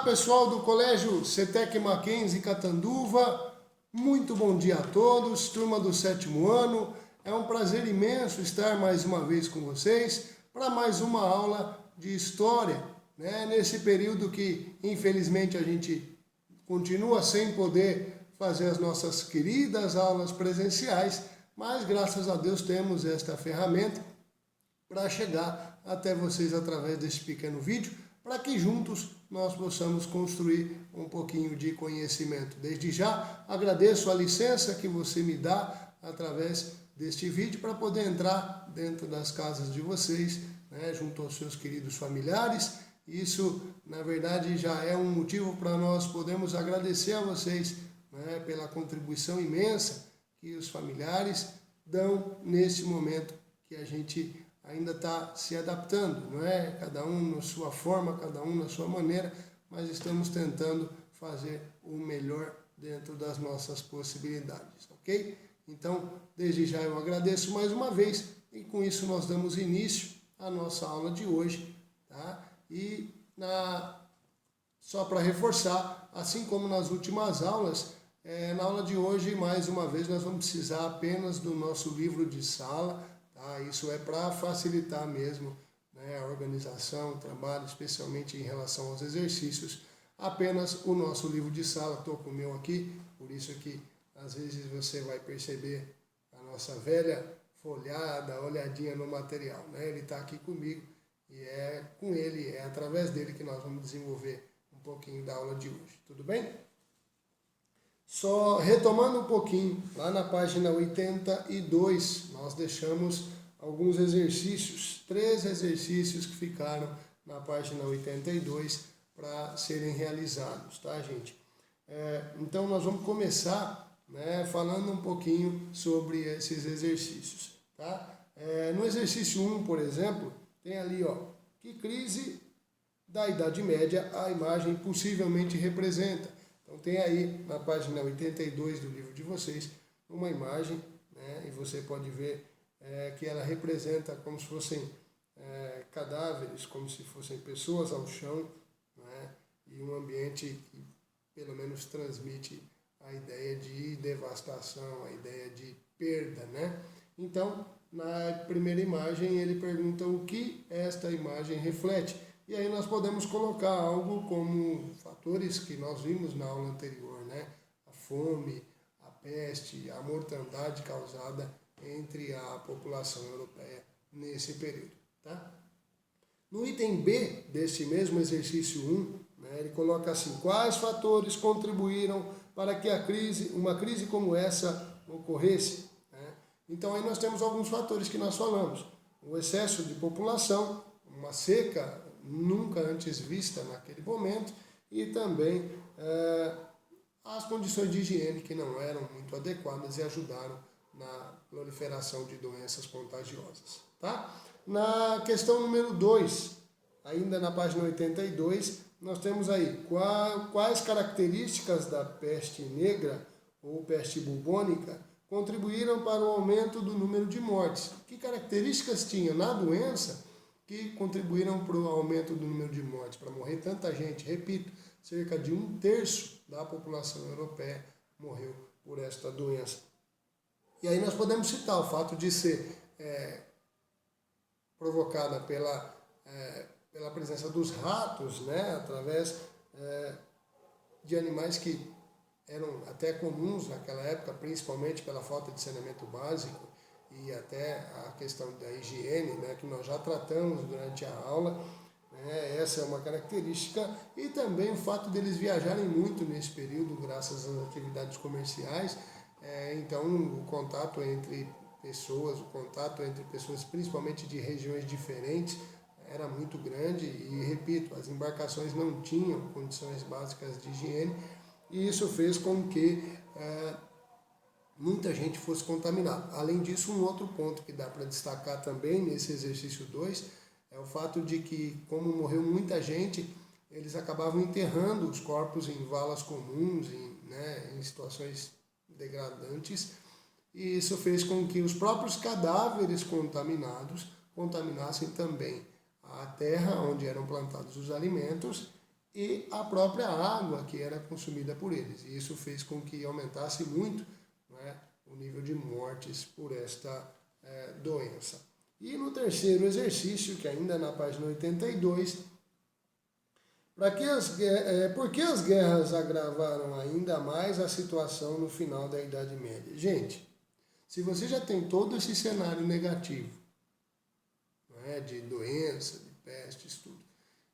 pessoal do Colégio CETEC Mackenzie Catanduva, muito bom dia a todos, turma do 7º ano. É um prazer imenso estar mais uma vez com vocês para mais uma aula de História, nesse período que infelizmente a gente continua sem poder fazer as nossas queridas aulas presenciais, mas graças a Deus temos esta ferramenta para chegar até vocês através desse pequeno vídeo, para que juntos nós possamos construir um pouquinho de conhecimento. Desde já agradeço a licença que você me dá através deste vídeo para poder entrar dentro das casas de vocês, junto aos seus queridos familiares. Isso, na verdade, já é um motivo para nós podermos agradecer a vocês, pela contribuição imensa que os familiares dão nesse momento que a gente ainda está se adaptando, Cada um na sua forma, cada um na sua maneira, mas estamos tentando fazer o melhor dentro das nossas possibilidades, ok? Então, desde já eu agradeço mais uma vez e com isso nós damos início à nossa aula de hoje, tá? E só para reforçar, assim como nas últimas aulas, na aula de hoje, mais uma vez, nós vamos precisar apenas do nosso livro de sala. Isso é para facilitar mesmo a organização, o trabalho, especialmente em relação aos exercícios. Apenas o nosso livro de sala, estou com o meu aqui, por isso que às vezes você vai perceber a nossa velha folhada, olhadinha no material. Ele está aqui comigo e é com ele, é através dele que nós vamos desenvolver um pouquinho da aula de hoje. Tudo bem? Só retomando um pouquinho, lá na página 82, nós deixamos alguns exercícios, 3 exercícios que ficaram na página 82 para serem realizados, tá, gente? Então, nós vamos começar falando um pouquinho sobre esses exercícios, tá? No exercício 1, por exemplo, tem ali, que crise da Idade Média a imagem possivelmente representa. Então tem aí na página 82 do livro de vocês uma imagem, e você pode ver que ela representa como se fossem cadáveres, como se fossem pessoas ao chão, e um ambiente que pelo menos transmite a ideia de devastação, a ideia de perda. Então, na primeira imagem ele pergunta o que esta imagem reflete. E aí nós podemos colocar algo como fatores que nós vimos na aula anterior, A fome, a peste, a mortandade causada entre a população europeia nesse período, tá? No item B desse mesmo exercício 1, ele coloca assim: quais fatores contribuíram para que uma crise como essa ocorresse? Então aí nós temos alguns fatores que nós falamos: o excesso de população, uma seca nunca antes vista naquele momento, e também as condições de higiene que não eram muito adequadas e ajudaram na proliferação de doenças contagiosas. Tá? Na questão número 2, ainda na página 82, nós temos aí quais características da peste negra ou peste bubônica contribuíram para o aumento do número de mortes. Que características tinha na doença que contribuíram para o aumento do número de mortes, para morrer tanta gente? Repito, cerca de 1/3 da população europeia morreu por esta doença. E aí nós podemos citar o fato de ser provocada pela presença dos ratos, através de animais que eram até comuns naquela época, principalmente pela falta de saneamento básico, e até a questão da higiene, que nós já tratamos durante a aula. Essa é uma característica, e também o fato deles viajarem muito nesse período, graças às atividades comerciais. Então o contato entre pessoas, principalmente de regiões diferentes, era muito grande, e repito, as embarcações não tinham condições básicas de higiene, e isso fez com que muita gente fosse contaminada. Além disso, um outro ponto que dá para destacar também nesse exercício 2 é o fato de que, como morreu muita gente, eles acabavam enterrando os corpos em valas comuns, em situações degradantes, e isso fez com que os próprios cadáveres contaminados contaminassem também a terra onde eram plantados os alimentos e a própria água que era consumida por eles. E isso fez com que aumentasse muito, né, o nível de mortes por esta doença. E no terceiro exercício, que ainda é na página 82, por que as guerras agravaram ainda mais a situação no final da Idade Média? Gente, se você já tem todo esse cenário negativo, né, de doença, de pestes, tudo,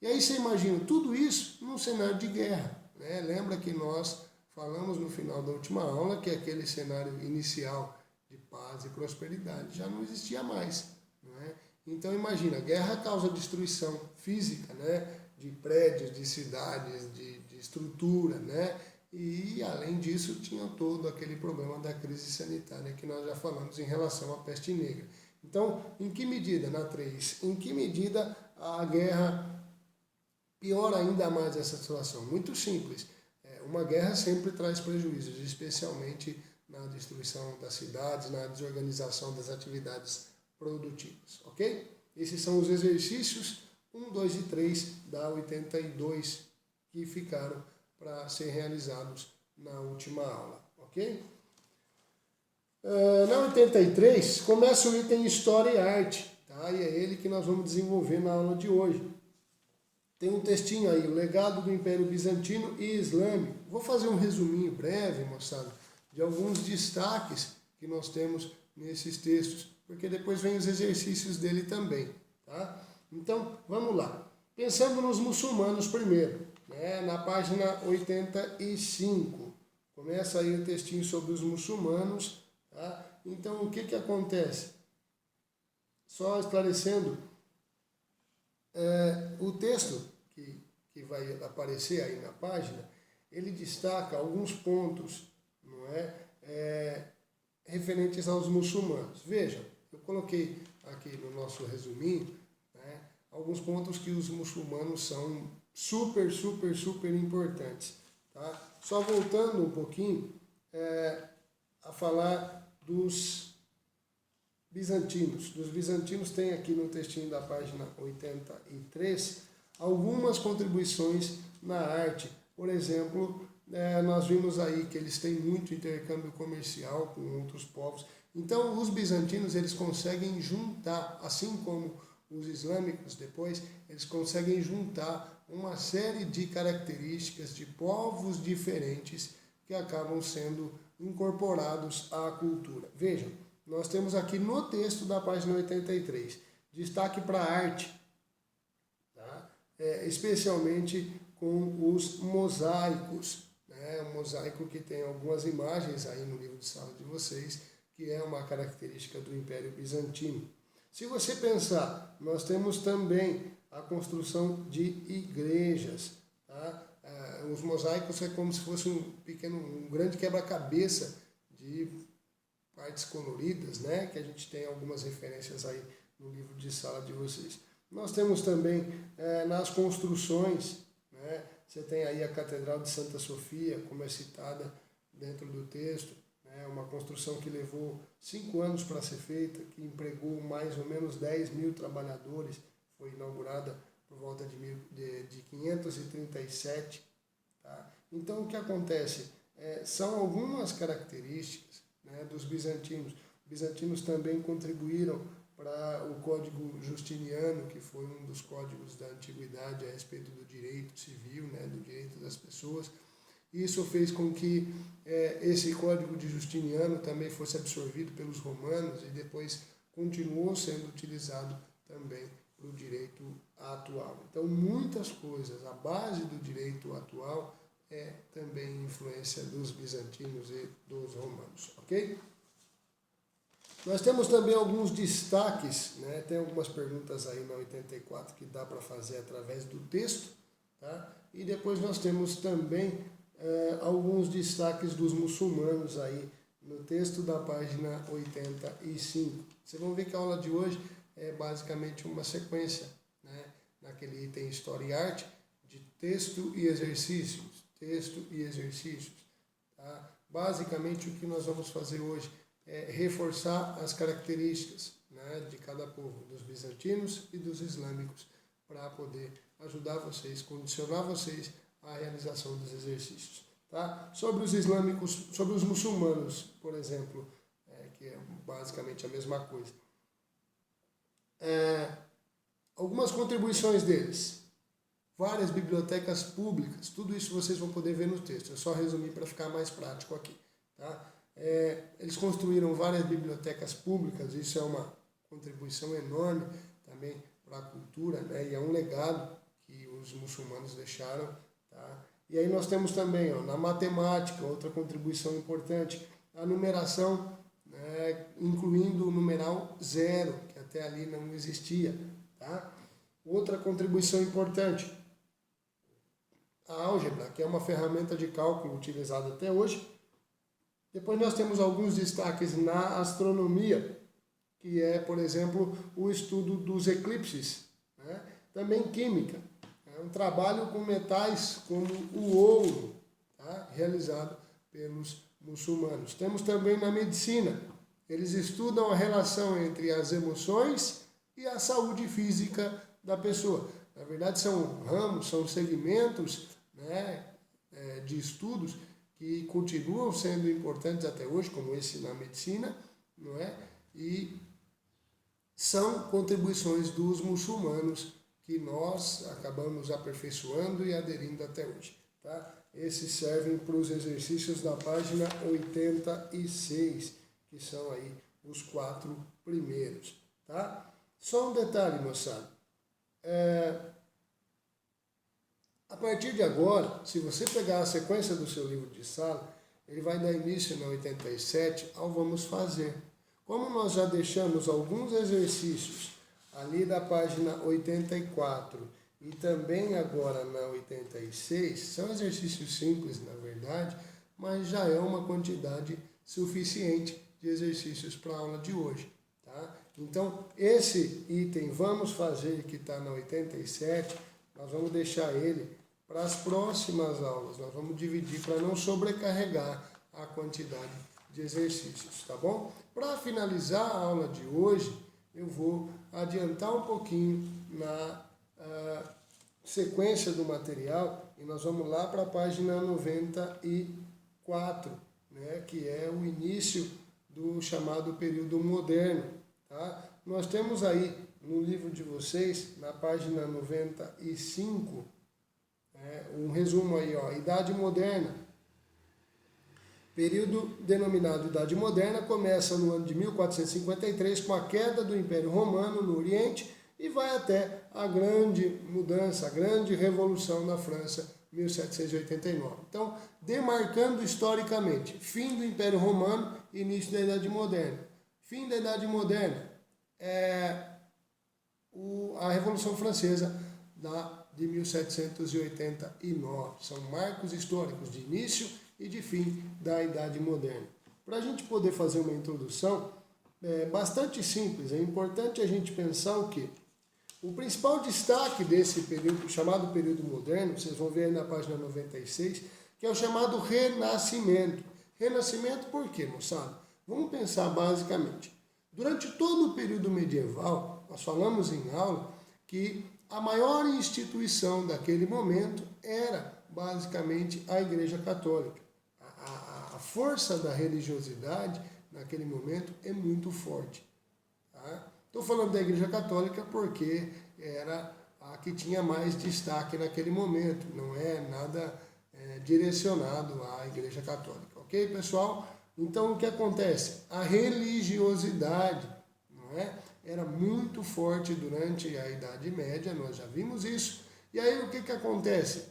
e aí você imagina tudo isso num cenário de guerra, né? Lembra que nós falamos no final da última aula que aquele cenário inicial de paz e prosperidade já não existia mais, né? Então imagina, guerra causa destruição física, né, de prédios, de cidades, de estrutura, né? E além disso tinha todo aquele problema da crise sanitária que nós já falamos em relação à peste negra. Então, em que medida, na 3, em que medida a guerra piora ainda mais essa situação? Muito simples. Uma guerra sempre traz prejuízos, especialmente na destruição das cidades, na desorganização das atividades produtivas, ok? Esses são os exercícios 1, 2 e 3 da 82 que ficaram para ser realizados na última aula, ok? Na 83 começa o item História e Arte, tá? E é ele que nós vamos desenvolver na aula de hoje. Tem um textinho aí, o legado do Império Bizantino e Islâmico. Vou fazer um resuminho breve, moçada, de alguns destaques que nós temos nesses textos, porque depois vem os exercícios dele também, tá? Então, vamos lá. Pensando nos muçulmanos primeiro, né? Na página 85, começa aí o textinho sobre os muçulmanos, tá? Então, o que acontece? Só esclarecendo, o texto que vai aparecer aí na página, ele destaca alguns pontos, não referentes aos muçulmanos. Vejam, eu coloquei aqui no nosso resuminho, né, alguns pontos que os muçulmanos são super, super, super importantes. Tá? Só voltando um pouquinho a falar dos bizantinos. Dos bizantinos tem aqui no textinho da página 83 algumas contribuições na arte. Por exemplo, nós vimos aí que eles têm muito intercâmbio comercial com outros povos. Então, os bizantinos, eles conseguem juntar, assim como os islâmicos depois, eles conseguem juntar uma série de características de povos diferentes que acabam sendo incorporados à cultura. Vejam, nós temos aqui no texto da página 83, destaque para a arte, tá? Especialmente com os mosaicos, né? O mosaico que tem algumas imagens aí no livro de sala de vocês, que é uma característica do Império Bizantino. Se você pensar, nós temos também a construção de igrejas, tá? Os mosaicos é como se fosse um grande quebra-cabeça de partes coloridas, né? Que a gente tem algumas referências aí no livro de sala de vocês. Nós temos também nas construções, né? Você tem aí a Catedral de Santa Sofia, como é citada dentro do texto, né? Uma construção que levou 5 anos para ser feita, que empregou mais ou menos 10 mil trabalhadores, foi inaugurada por volta de 537. Tá? Então, o que acontece? São algumas características, né, dos bizantinos. Os bizantinos também contribuíram para o Código Justiniano, que foi um dos códigos da antiguidade a respeito do direito civil, né, do direito das pessoas. Isso fez com que esse Código de Justiniano também fosse absorvido pelos romanos e depois continuou sendo utilizado também para o direito atual. Então, muitas coisas, a base do direito atual é também influência dos bizantinos e dos romanos, ok? Nós temos também alguns destaques, né? Tem algumas perguntas aí na 84 que dá para fazer através do texto, tá? E depois nós temos também alguns destaques dos muçulmanos aí no texto da página 85. Vocês vão ver que a aula de hoje é basicamente uma sequência, né? Naquele item História e Arte, de texto e exercícios, texto e exercícios. Tá? Basicamente o que nós vamos fazer hoje é reforçar as características, né, de cada povo, dos bizantinos e dos islâmicos, para poder ajudar vocês, condicionar vocês à realização dos exercícios. Tá? Sobre os islâmicos, sobre os muçulmanos, por exemplo, que é basicamente a mesma coisa. Algumas contribuições deles. Várias bibliotecas públicas, tudo isso vocês vão poder ver no texto. Eu só resumi para ficar mais prático aqui. Tá? Eles construíram várias bibliotecas públicas, isso é uma contribuição enorme também para a cultura, né? E é um legado que os muçulmanos deixaram. Tá? E aí nós temos também, na matemática, outra contribuição importante, a numeração, né, incluindo o numeral 0, que até ali não existia. Tá? Outra contribuição importante, a álgebra, que é uma ferramenta de cálculo utilizada até hoje. Depois nós temos alguns destaques na astronomia, que é, por exemplo, o estudo dos eclipses. Né? Também química, é um trabalho com metais como o ouro, tá? Realizado pelos muçulmanos. Temos também na medicina, eles estudam a relação entre as emoções e a saúde física da pessoa. Na verdade, são ramos, são segmentos, né, de estudos que continuam sendo importantes até hoje, como esse na medicina, não é? E são contribuições dos muçulmanos que nós acabamos aperfeiçoando e aderindo até hoje. Tá? Esses servem para os exercícios da página 86, que são aí os 4 primeiros. Tá? Só um detalhe, moçada. A partir de agora, se você pegar a sequência do seu livro de sala, ele vai dar início na 87 ao Vamos Fazer. Como nós já deixamos alguns exercícios ali da página 84 e também agora na 86, são exercícios simples, na verdade, mas já é uma quantidade suficiente de exercícios para a aula de hoje. Tá? Então, esse item Vamos Fazer, que está na 87, nós vamos deixar ele para as próximas aulas. Nós vamos dividir para não sobrecarregar a quantidade de exercícios, tá bom? Para finalizar a aula de hoje, eu vou adiantar um pouquinho na sequência do material e nós vamos lá para a página 94, né, que é o início do chamado período moderno. Tá? Nós temos aí no livro de vocês, na página 95, um resumo aí, Idade Moderna. Período denominado Idade Moderna começa no ano de 1453 com a queda do Império Romano no Oriente e vai até a grande mudança, a grande revolução na França, 1789. Então, demarcando historicamente, fim do Império Romano, início da Idade Moderna. Fim da Idade Moderna é a Revolução Francesa de 1789. São marcos históricos de início e de fim da Idade Moderna. Para a gente poder fazer uma introdução bastante simples, é importante a gente pensar o quê? O principal destaque desse período, chamado período moderno, vocês vão ver aí na página 96, que é o chamado Renascimento. Renascimento por quê, moçada? Vamos pensar basicamente. Durante todo o período medieval, nós falamos em aula que a maior instituição daquele momento era basicamente a Igreja Católica. A força da religiosidade naquele momento é muito forte. Tá? Estou falando da Igreja Católica porque era a que tinha mais destaque naquele momento, não é nada direcionado à Igreja Católica. Ok, pessoal? Então, o que acontece? A religiosidade, não é? Era muito forte durante a Idade Média, nós já vimos isso. E aí, o que acontece?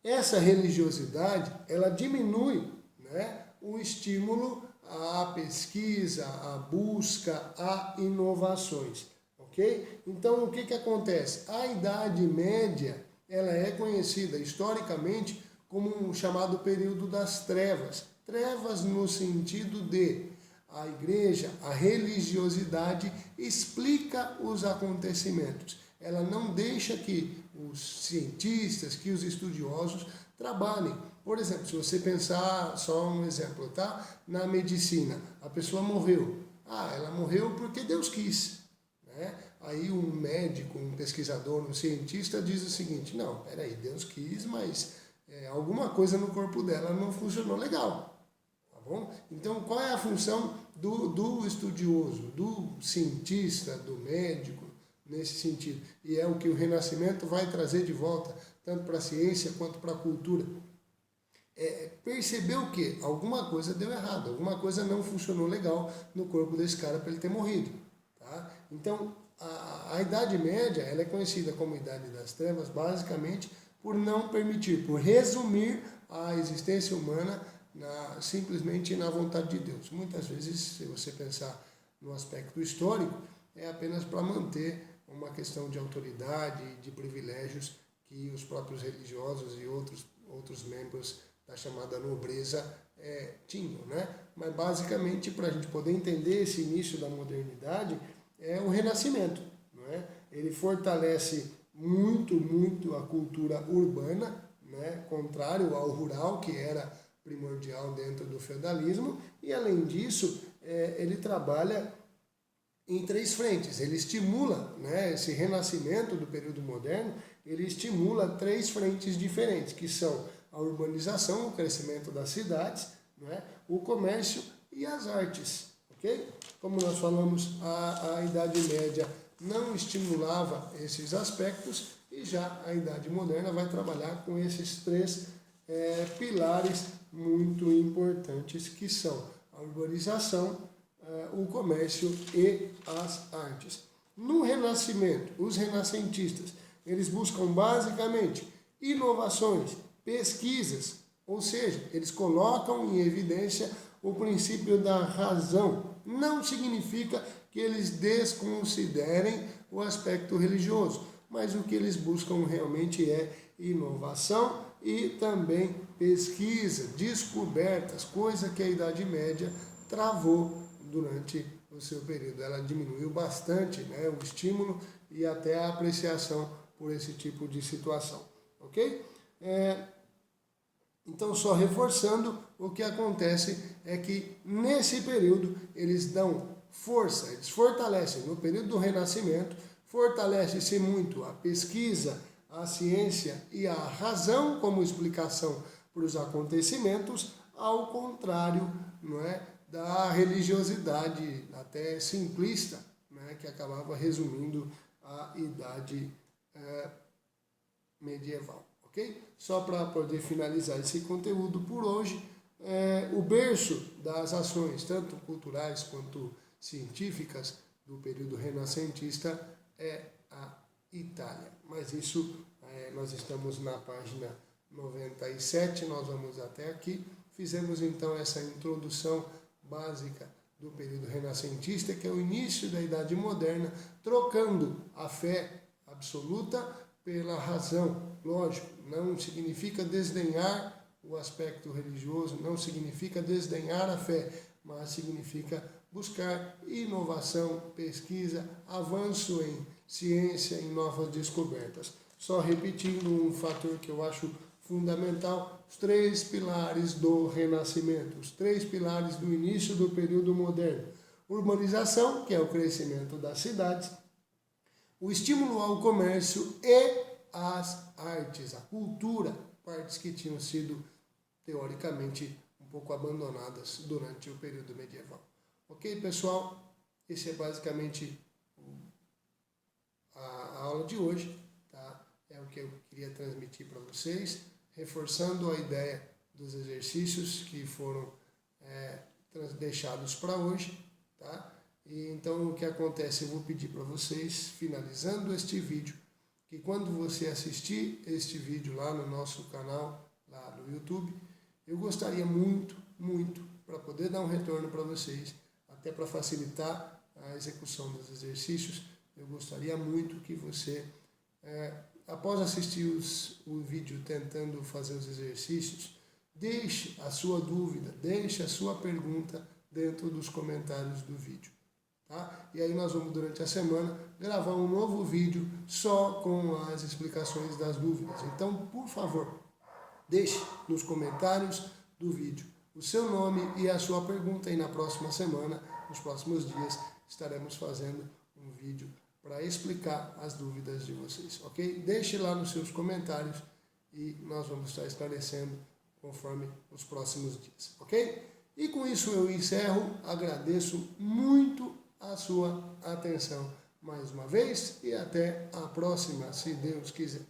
Essa religiosidade, ela diminui, né, o estímulo à pesquisa, à busca, a inovações, ok? Então, o que acontece? A Idade Média, ela é conhecida historicamente como um chamado período das trevas. Trevas no sentido de a igreja, a religiosidade explica os acontecimentos. Ela não deixa que os cientistas, que os estudiosos trabalhem. Por exemplo, se você pensar, só um exemplo, tá? Na medicina, a pessoa morreu. Ela morreu porque Deus quis, né? Aí um médico, um pesquisador, um cientista diz o seguinte: não, peraí, Deus quis, mas alguma coisa no corpo dela não funcionou legal. Tá bom? Então, qual é a função do estudioso, do cientista, do médico, nesse sentido? E é o que o Renascimento vai trazer de volta, tanto para a ciência quanto para a cultura. Percebeu que alguma coisa deu errado, alguma coisa não funcionou legal no corpo desse cara para ele ter morrido. Tá? Então, a Idade Média ela é conhecida como Idade das Trevas, basicamente por não permitir, por resumir a existência humana simplesmente na vontade de Deus. Muitas vezes, se você pensar no aspecto histórico, é apenas para manter uma questão de autoridade, de privilégios que os próprios religiosos e outros membros da chamada nobreza tinham, né? Mas basicamente, para a gente poder entender esse início da modernidade, é o Renascimento, não é? Ele fortalece muito a cultura urbana, né? Contrário ao rural, que era primordial dentro do feudalismo, e além disso, ele trabalha em 3 frentes. Ele estimula, né, esse renascimento do período moderno, ele estimula 3 frentes diferentes, que são a urbanização, o crescimento das cidades, né, o comércio e as artes. Okay? Como nós falamos, a Idade Média não estimulava esses aspectos e já a Idade Moderna vai trabalhar com esses 3 pilares muito importantes, que são a urbanização, o comércio e as artes. No Renascimento, os renascentistas, eles buscam basicamente inovações, pesquisas, ou seja, eles colocam em evidência o princípio da razão. Não significa que eles desconsiderem o aspecto religioso, mas o que eles buscam realmente é inovação e também pesquisa, descobertas, coisa que a Idade Média travou durante o seu período. Ela diminuiu bastante, né, o estímulo e até a apreciação por esse tipo de situação. Ok? Então, só reforçando, o que acontece é que nesse período eles dão força, eles fortalecem, no período do Renascimento, fortalece-se muito a pesquisa, a ciência e a razão como explicação para os acontecimentos, ao contrário, não é, da religiosidade até simplista, né, que acabava resumindo a idade medieval. Okay? Só para poder finalizar esse conteúdo por hoje, o berço das ações, tanto culturais quanto científicas, do período renascentista é a Itália. Mas isso, nós estamos na página 97, nós vamos até aqui. Fizemos então essa introdução básica do período renascentista, que é o início da Idade Moderna, trocando a fé absoluta pela razão. Lógico, não significa desdenhar o aspecto religioso, não significa desdenhar a fé, mas significa buscar inovação, pesquisa, avanço em ciência, em novas descobertas. Só repetindo um fator que eu acho fundamental, os 3 pilares do Renascimento, os 3 pilares do início do período moderno. Urbanização, que é o crescimento das cidades, o estímulo ao comércio e as artes, a cultura, partes que tinham sido, teoricamente, um pouco abandonadas durante o período medieval. Ok, pessoal? Esse é basicamente a aula de hoje, tá? É o que eu queria transmitir para vocês, reforçando a ideia dos exercícios que foram deixados para hoje, tá? E então o que acontece, eu vou pedir para vocês, finalizando este vídeo, que quando você assistir este vídeo lá no nosso canal, lá no YouTube, eu gostaria muito para poder dar um retorno para vocês, até para facilitar a execução dos exercícios, eu gostaria muito que você, após assistir o vídeo tentando fazer os exercícios, deixe a sua dúvida, deixe a sua pergunta dentro dos comentários do vídeo. Tá? E aí nós vamos, durante a semana, gravar um novo vídeo só com as explicações das dúvidas. Então, por favor, deixe nos comentários do vídeo o seu nome e a sua pergunta, e na próxima semana, nos próximos dias, estaremos fazendo um vídeo para explicar as dúvidas de vocês, ok? Deixe lá nos seus comentários e nós vamos estar esclarecendo conforme os próximos dias, ok? E com isso eu encerro, agradeço muito a sua atenção mais uma vez e até a próxima, se Deus quiser.